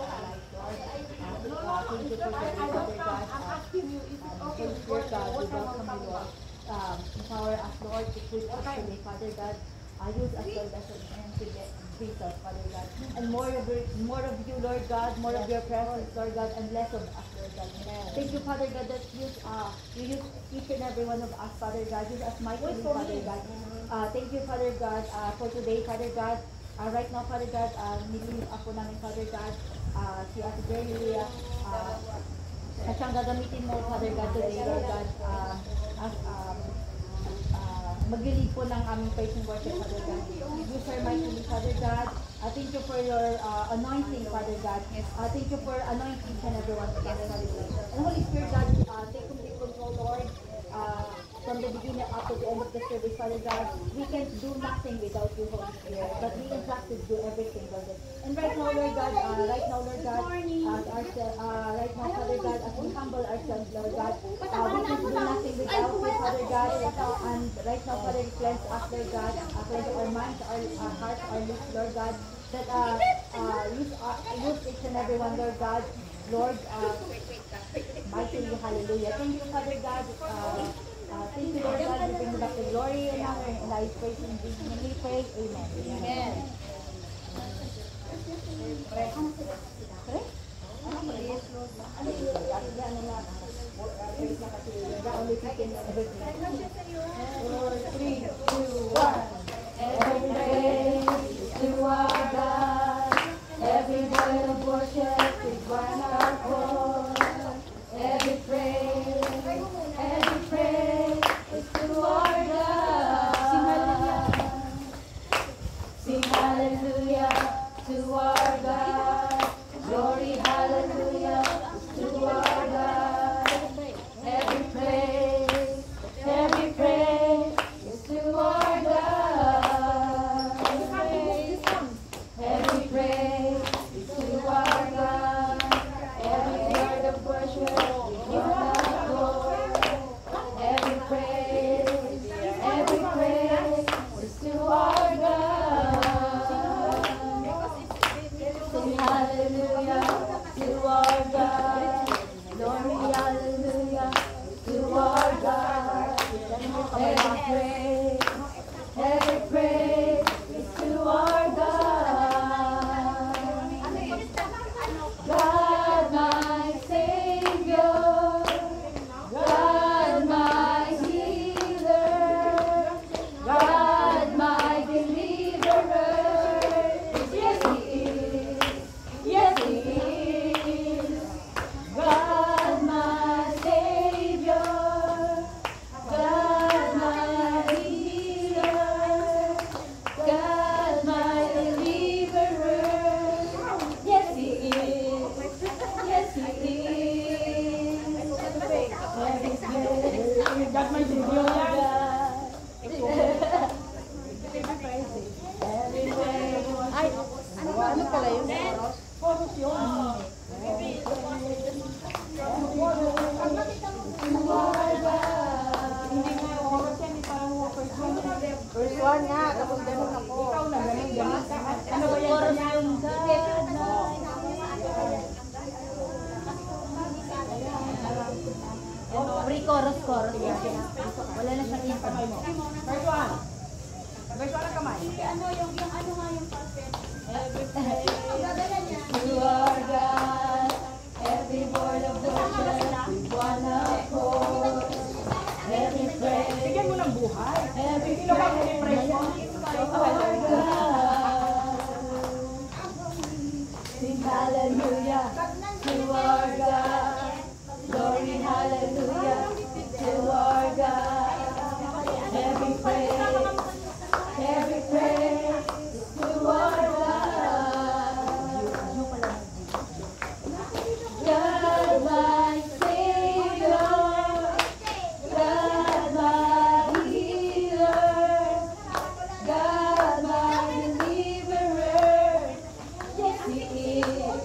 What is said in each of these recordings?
life, Lord. Thank you for today, Father God. Holy Spirit, God, we welcome you, Lord. Empower us, Lord, to preach us today, Father God. Use us, Lord, as an end to get Jesus, Father God. And more of you, Lord God, more of your presence, Lord God, and less of us, Lord God. Thank you, Father God, that you use each and every one of us, Father God. Use us mightily, Father God. Thank you, Father God, for today, Father God. Right now, Father God, nilinis ako namin, Father God, si Ate Jerry, at siyang gagamitin mo, Father God, today, Lord God, as mag-lead po ng aming praise and worship, Father God. Use her mightily, Father God. Thank you for your anointing, Father God. Thank you for anointing each and everyone, Father God. And Holy Spirit, God, take complete control, Lord. From the beginning up to the end of the service, Father God, we can do nothing without you, Holy Spirit. But we in practice do everything, Lord. And right now, Lord God, right now, Father God, as we humble ourselves, Lord God, we can do nothing without you, Father God. And right now, Father, cleanse us, Lord God, cleanse our minds, our hearts, our lips, Lord God, that use each and every one, Lord God, Lord, mightily, hallelujah. Thank you, Father God. Thank you, Lord God, we bring you back the glory and honor, and I praise in Jesus' name we pray. Amen. Amen. Three, two, one. Every praise to our God, every word of worship is one accord. Every praise is to our God. Sing hallelujah to our God. Glory, hallelujah to our God. Every praise is to our God. Every praise is to our God. Every word of worship is one accord. Every praise is to our God. Sing hallelujah to our God. Glory, hallelujah to our God. Every praise is to our God. God, my Savior. God, my healer. God, my deliverer. Yes, He is. Yes, He is. God, my Savior. God, my healer. God, my deliverer. Yes, He is. Yes, He is. God, my Savior. Ay, ano pala yun? Chorus yun. Hindi nga chorus yan, parang first one. First one nga, kapag ganun ako. Ikaw na, ganun. Ano ba yan? Chorus yung pre-chorus. Wala na siyang yung kamay mo. First one. First one ang kamay. Ano nga yung perfect? You are God. Every word of worship is one accord. Every praise. Bigyan mo ng buhay. Every praise mo. To our God. Sing hallelujah to our God. Glory, hallelujah to our God. Every praise is to our God. God, my Savior. God, my healer. God, my deliverer. Yes, He is.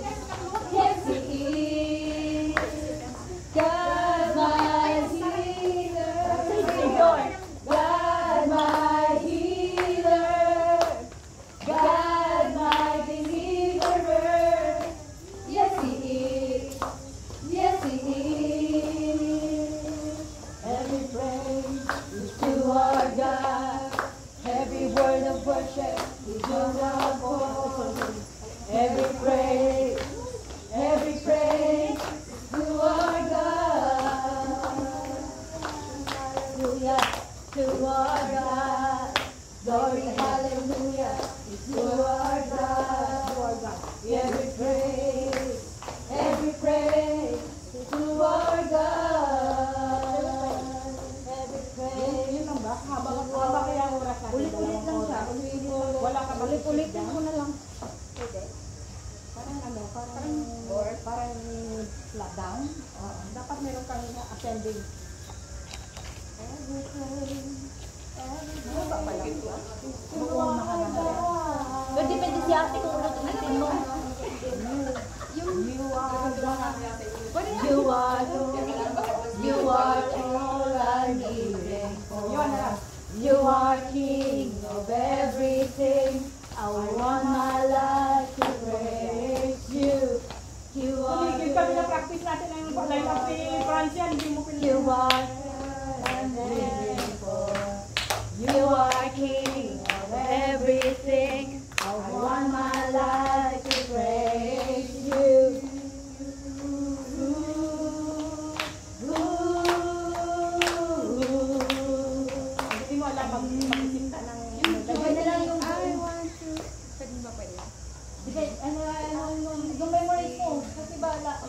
Yes, He is. God, my healer. God, my parang flat down. Dapat meron kang ascending. Ano ba pala? Oo, mahalaga. Pero depende si ate kung ano ulitin mo. You are all I need. You are king of everything. I want my life to praise you. You are. Kami na practice natin ang line up ni Francia, hindi mo You are. I'm living for. You are king of everything. I want my life to praise you. Hindi mo alam mag-isinta ng... Gawin na lang yung I want to. Pwede ba pwede? Yung memory mo. Kasi baala ka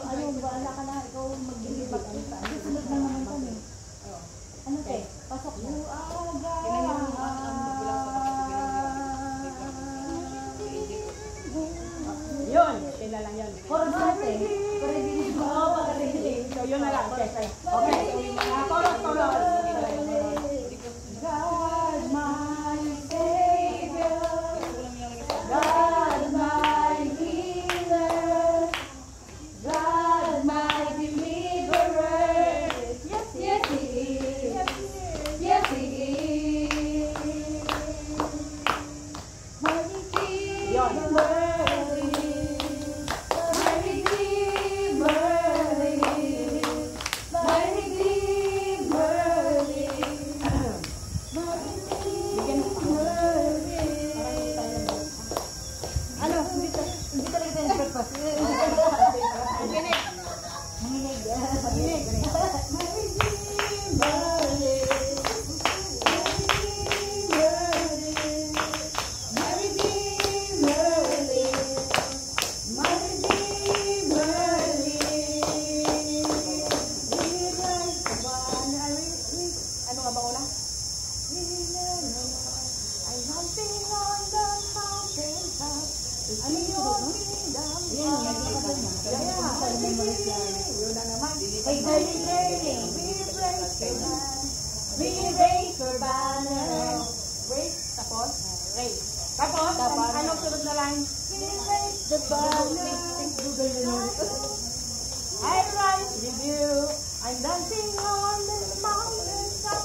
na. Ikaw mag-ibig. Sunod na naman kami. Ano te? Pasok mo. Yun, yun na lang yun. Chorus natin. So yun na lang. Okay. Chorus. God, my Savior. God, my healer. God, my deliverer. Yes, yes, He is. Yes, He is. My Redeemer. My Redeemer. My Redeemer. Ano? Hindi talaga tayo breakfast. Manginig. Ano nga ba una? Ano yun? Yun na naman. We raise your banner. Raise, tapos? Raise. Tapos, anong sunod na line? We raise the banner. Google na yun. I rise with you. I'm dancing on the mountaintop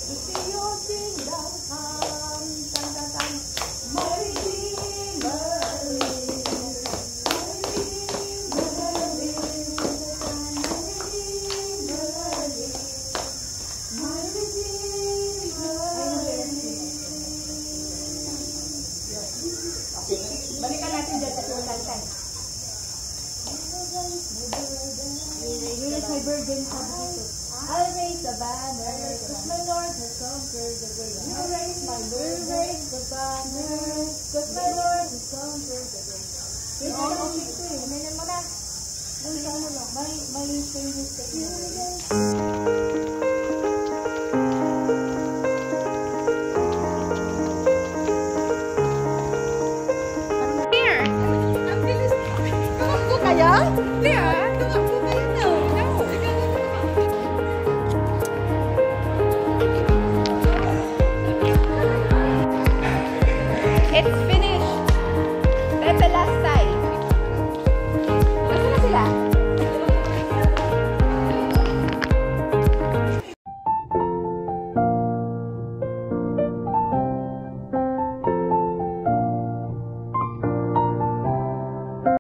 to see your kingdom come. Tan, tan, tan. My Redeemer lives. My Redeemer lives. My Redeemer lives. Okay. Balikan natin dyan sa tulang time. You raise my burden, sabi dito. I'll raise the banner, cause my Lord has conquered the grave. You raise my burden. Raise the banner, cause my Lord has conquered the grave. Yung ano, uminan mo na. May famous technique.